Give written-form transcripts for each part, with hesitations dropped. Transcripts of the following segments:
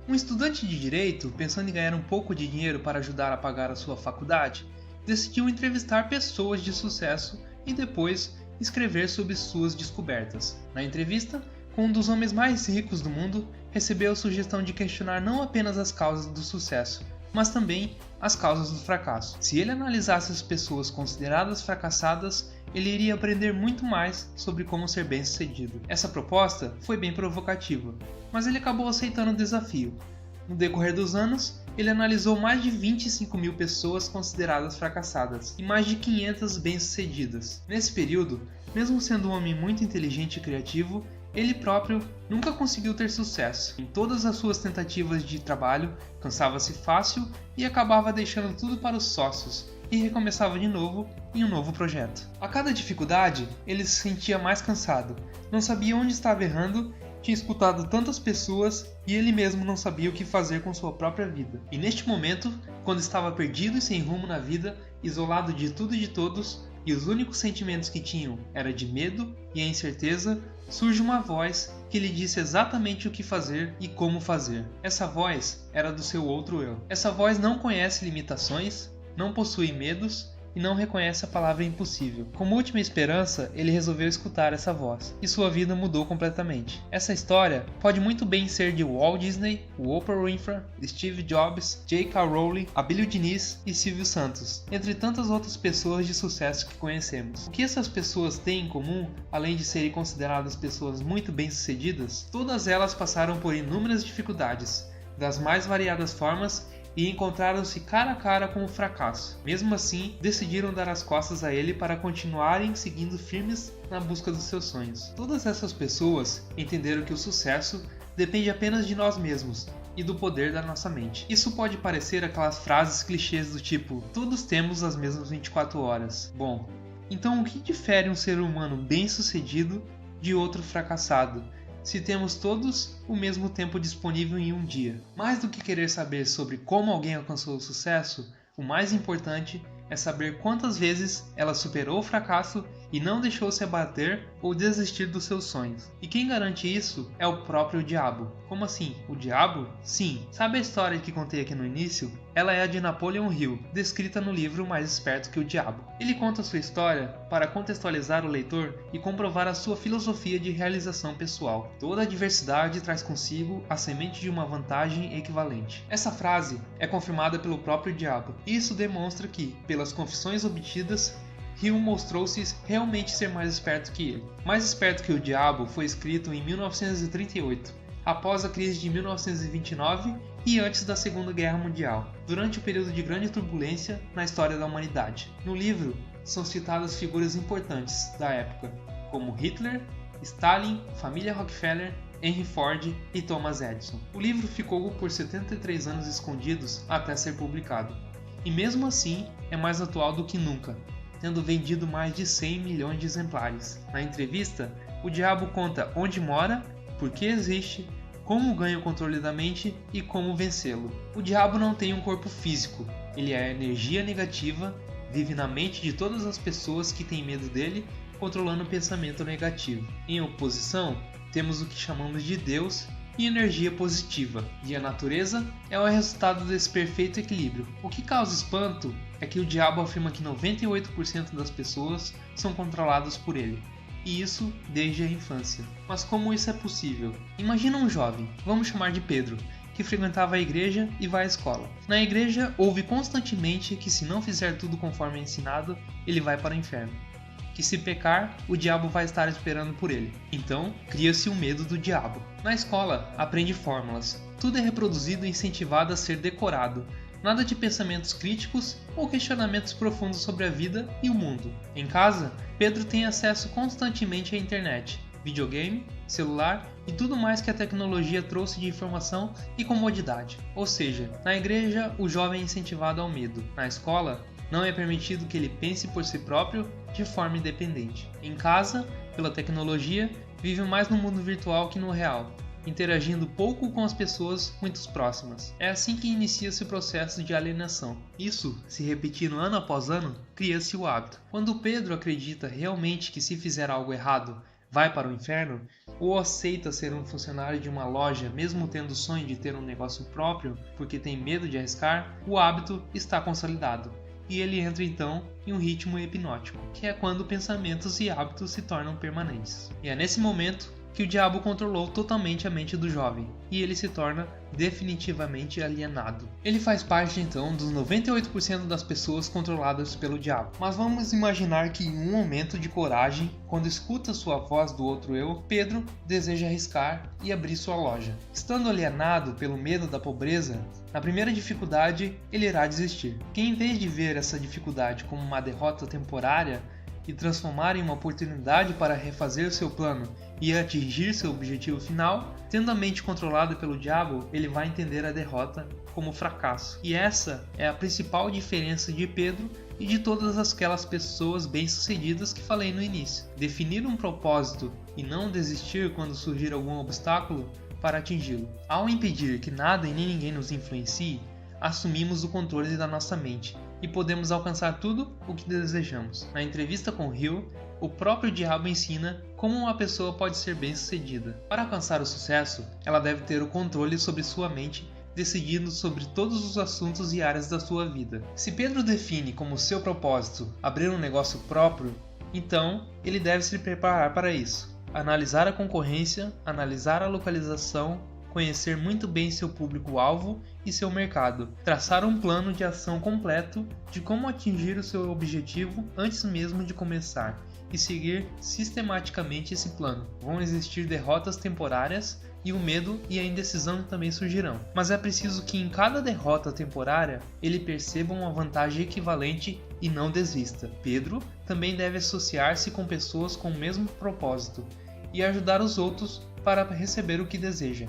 Um estudante de direito, pensando em ganhar um pouco de dinheiro para ajudar a pagar a sua faculdade, decidiu entrevistar pessoas de sucesso e depois escrever sobre suas descobertas. Na entrevista, com um dos homens mais ricos do mundo, recebeu a sugestão de questionar não apenas as causas do sucesso, mas também as causas do fracasso. Se ele analisasse as pessoas consideradas fracassadas, ele iria aprender muito mais sobre como ser bem-sucedido. Essa proposta foi bem provocativa, mas ele acabou aceitando o desafio. No decorrer dos anos, ele analisou mais de 25 mil pessoas consideradas fracassadas e mais de 500 bem-sucedidas. Nesse período, mesmo sendo um homem muito inteligente e criativo, ele próprio nunca conseguiu ter sucesso. Em todas as suas tentativas de trabalho, cansava-se fácil e acabava deixando tudo para os sócios e recomeçava de novo em um novo projeto. A cada dificuldade, ele se sentia mais cansado, não sabia onde estava errando, tinha escutado tantas pessoas e ele mesmo não sabia o que fazer com sua própria vida. E neste momento, quando estava perdido e sem rumo na vida, isolado de tudo e de todos, e os únicos sentimentos que tinham era de medo e a incerteza, surge uma voz que lhe disse exatamente o que fazer e como fazer. Essa voz era do seu outro eu. Essa voz não conhece limitações, não possui medos e não reconhece a palavra impossível. Como última esperança, ele resolveu escutar essa voz, e sua vida mudou completamente. Essa história pode muito bem ser de Walt Disney, Oprah Winfrey, Steve Jobs, J.K. Rowling, Abílio Diniz e Silvio Santos, entre tantas outras pessoas de sucesso que conhecemos. O que essas pessoas têm em comum, além de serem consideradas pessoas muito bem-sucedidas? Todas elas passaram por inúmeras dificuldades, das mais variadas formas, e encontraram-se cara a cara com o fracasso. Mesmo assim, decidiram dar as costas a ele para continuarem seguindo firmes na busca dos seus sonhos. Todas essas pessoas entenderam que o sucesso depende apenas de nós mesmos e do poder da nossa mente. Isso pode parecer aquelas frases clichês do tipo, todos temos as mesmas 24 horas. Bom, então o que difere um ser humano bem-sucedido de outro fracassado? Se temos todos o mesmo tempo disponível em um dia. Mais do que querer saber sobre como alguém alcançou o sucesso, o mais importante é saber quantas vezes ela superou o fracasso e não deixou se abater ou desistir dos seus sonhos. E quem garante isso é o próprio diabo. Como assim? O diabo? Sim. Sabe a história que contei aqui no início? Ela é a de Napoleon Hill, descrita no livro Mais Esperto que o Diabo. Ele conta sua história para contextualizar o leitor e comprovar a sua filosofia de realização pessoal. Toda adversidade traz consigo a semente de uma vantagem equivalente. Essa frase é confirmada pelo próprio diabo. Isso demonstra que, pelas confissões obtidas, Hill mostrou-se realmente ser mais esperto que ele. Mais Esperto que o Diabo foi escrito em 1938, após a crise de 1929 e antes da Segunda Guerra Mundial, durante o período de grande turbulência na história da humanidade. No livro, são citadas figuras importantes da época, como Hitler, Stalin, família Rockefeller, Henry Ford e Thomas Edison. O livro ficou por 73 anos escondidos até ser publicado, e mesmo assim é mais atual do que nunca, tendo vendido mais de 100 milhões de exemplares. Na entrevista, o diabo conta onde mora, por que existe, como ganha o controle da mente e como vencê-lo. O diabo não tem um corpo físico, ele é energia negativa, vive na mente de todas as pessoas que têm medo dele, controlando o pensamento negativo. Em oposição, temos o que chamamos de Deus e energia positiva, e a natureza é o resultado desse perfeito equilíbrio. O que causa espanto é que o diabo afirma que 98% das pessoas são controladas por ele, e isso desde a infância. Mas como isso é possível? Imagina um jovem, vamos chamar de Pedro, que frequentava a igreja e vai à escola. Na igreja, ouve constantemente que se não fizer tudo conforme é ensinado, ele vai para o inferno. Que se pecar, o diabo vai estar esperando por ele. Então, cria-se o medo do diabo. Na escola, aprende fórmulas. Tudo é reproduzido e incentivado a ser decorado. Nada de pensamentos críticos ou questionamentos profundos sobre a vida e o mundo. Em casa, Pedro tem acesso constantemente à internet, videogame, celular e tudo mais que a tecnologia trouxe de informação e comodidade. Ou seja, na igreja, o jovem é incentivado ao medo. Na escola, não é permitido que ele pense por si próprio de forma independente. Em casa, pela tecnologia, vive mais no mundo virtual que no real, interagindo pouco com as pessoas muito próximas. É assim que inicia-se o processo de alienação. Isso, se repetindo ano após ano, cria-se o hábito. Quando Pedro acredita realmente que se fizer algo errado, vai para o inferno, ou aceita ser um funcionário de uma loja mesmo tendo o sonho de ter um negócio próprio porque tem medo de arriscar, o hábito está consolidado. E ele entra então em um ritmo hipnótico, que é quando pensamentos e hábitos se tornam permanentes. E é nesse momento que o diabo controlou totalmente a mente do jovem, e ele se torna definitivamente alienado. Ele faz parte então dos 98% das pessoas controladas pelo diabo. Mas vamos imaginar que em um momento de coragem, quando escuta sua voz do outro eu, Pedro deseja arriscar e abrir sua loja. Estando alienado pelo medo da pobreza, na primeira dificuldade ele irá desistir. Que em vez de ver essa dificuldade como uma derrota temporária e transformar em uma oportunidade para refazer seu plano e atingir seu objetivo final, tendo a mente controlada pelo diabo, ele vai entender a derrota como fracasso. E essa é a principal diferença de Pedro e de todas aquelas pessoas bem-sucedidas que falei no início. Definir um propósito e não desistir quando surgir algum obstáculo para atingi-lo. Ao impedir que nada e nem ninguém nos influencie, assumimos o controle da nossa mente e podemos alcançar tudo o que desejamos. Na entrevista com Hill, o próprio diabo ensina como uma pessoa pode ser bem-sucedida. Para alcançar o sucesso, ela deve ter o controle sobre sua mente, decidindo sobre todos os assuntos e áreas da sua vida. Se Pedro define como seu propósito abrir um negócio próprio, então ele deve se preparar para isso. Analisar a concorrência, analisar a localização, conhecer muito bem seu público-alvo e seu mercado, traçar um plano de ação completo de como atingir o seu objetivo antes mesmo de começar e seguir sistematicamente esse plano. Vão existir derrotas temporárias e o medo e a indecisão também surgirão, mas é preciso que em cada derrota temporária ele perceba uma vantagem equivalente e não desista. Pedro também deve associar-se com pessoas com o mesmo propósito e ajudar os outros para receber o que deseja.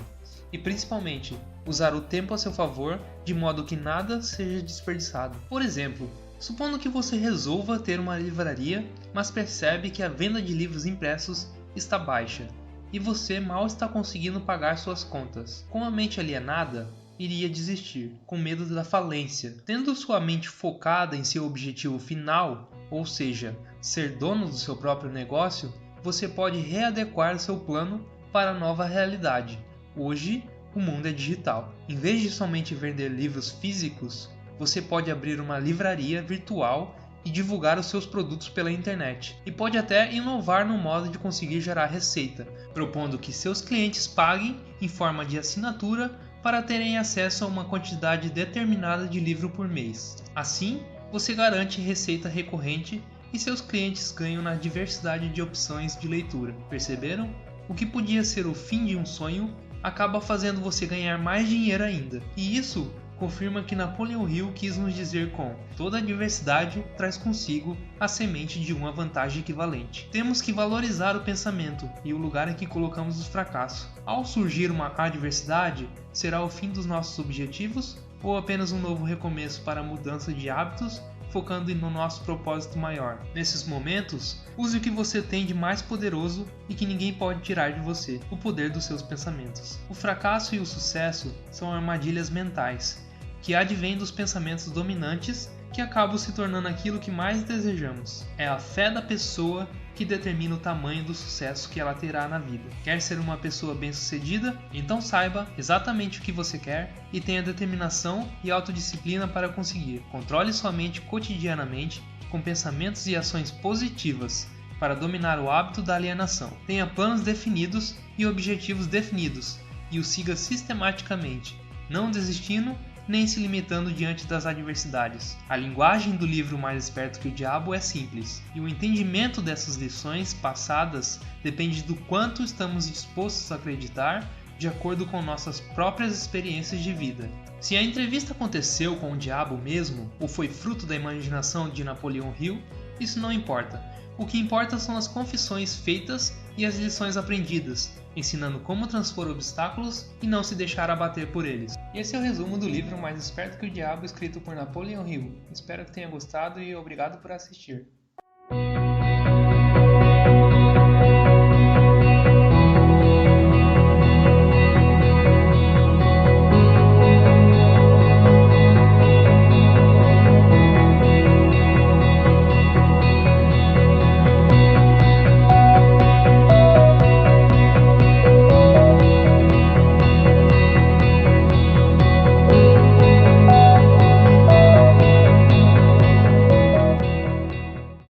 E principalmente, usar o tempo a seu favor de modo que nada seja desperdiçado. Por exemplo, supondo que você resolva ter uma livraria, mas percebe que a venda de livros impressos está baixa e você mal está conseguindo pagar suas contas. Com a mente alienada, iria desistir, com medo da falência. Tendo sua mente focada em seu objetivo final, ou seja, ser dono do seu próprio negócio, você pode readequar seu plano para a nova realidade. Hoje, o mundo é digital. Em vez de somente vender livros físicos, você pode abrir uma livraria virtual e divulgar os seus produtos pela internet. E pode até inovar no modo de conseguir gerar receita, propondo que seus clientes paguem em forma de assinatura para terem acesso a uma quantidade determinada de livro por mês. Assim, você garante receita recorrente e seus clientes ganham na diversidade de opções de leitura. Perceberam? O que podia ser o fim de um sonho acaba fazendo você ganhar mais dinheiro ainda. E isso confirma que Napoleão Hill quis nos dizer com toda a diversidade traz consigo a semente de uma vantagem equivalente. Temos que valorizar o pensamento e o lugar em que colocamos os fracassos. Ao surgir uma adversidade, será o fim dos nossos objetivos ou apenas um novo recomeço para a mudança de hábitos, focando no nosso propósito maior? Nesses momentos, use o que você tem de mais poderoso e que ninguém pode tirar de você, o poder dos seus pensamentos. O fracasso e o sucesso são armadilhas mentais, que advêm dos pensamentos dominantes que acabam se tornando aquilo que mais desejamos. É a fé da pessoa que determina o tamanho do sucesso que ela terá na vida. Quer ser uma pessoa bem-sucedida? Então saiba exatamente o que você quer e tenha determinação e autodisciplina para conseguir. Controle sua mente cotidianamente com pensamentos e ações positivas para dominar o hábito da alienação. Tenha planos definidos e objetivos definidos e os siga sistematicamente, não desistindo nem se limitando diante das adversidades. A linguagem do livro Mais Esperto que o Diabo é simples, e o entendimento dessas lições passadas depende do quanto estamos dispostos a acreditar de acordo com nossas próprias experiências de vida. Se a entrevista aconteceu com o diabo mesmo, ou foi fruto da imaginação de Napoleão Hill, isso não importa. O que importa são as confissões feitas e as lições aprendidas, ensinando como transpor obstáculos e não se deixar abater por eles. E esse é o resumo do livro Mais Esperto que o Diabo, escrito por Napoleão Hill. Espero que tenha gostado e obrigado por assistir.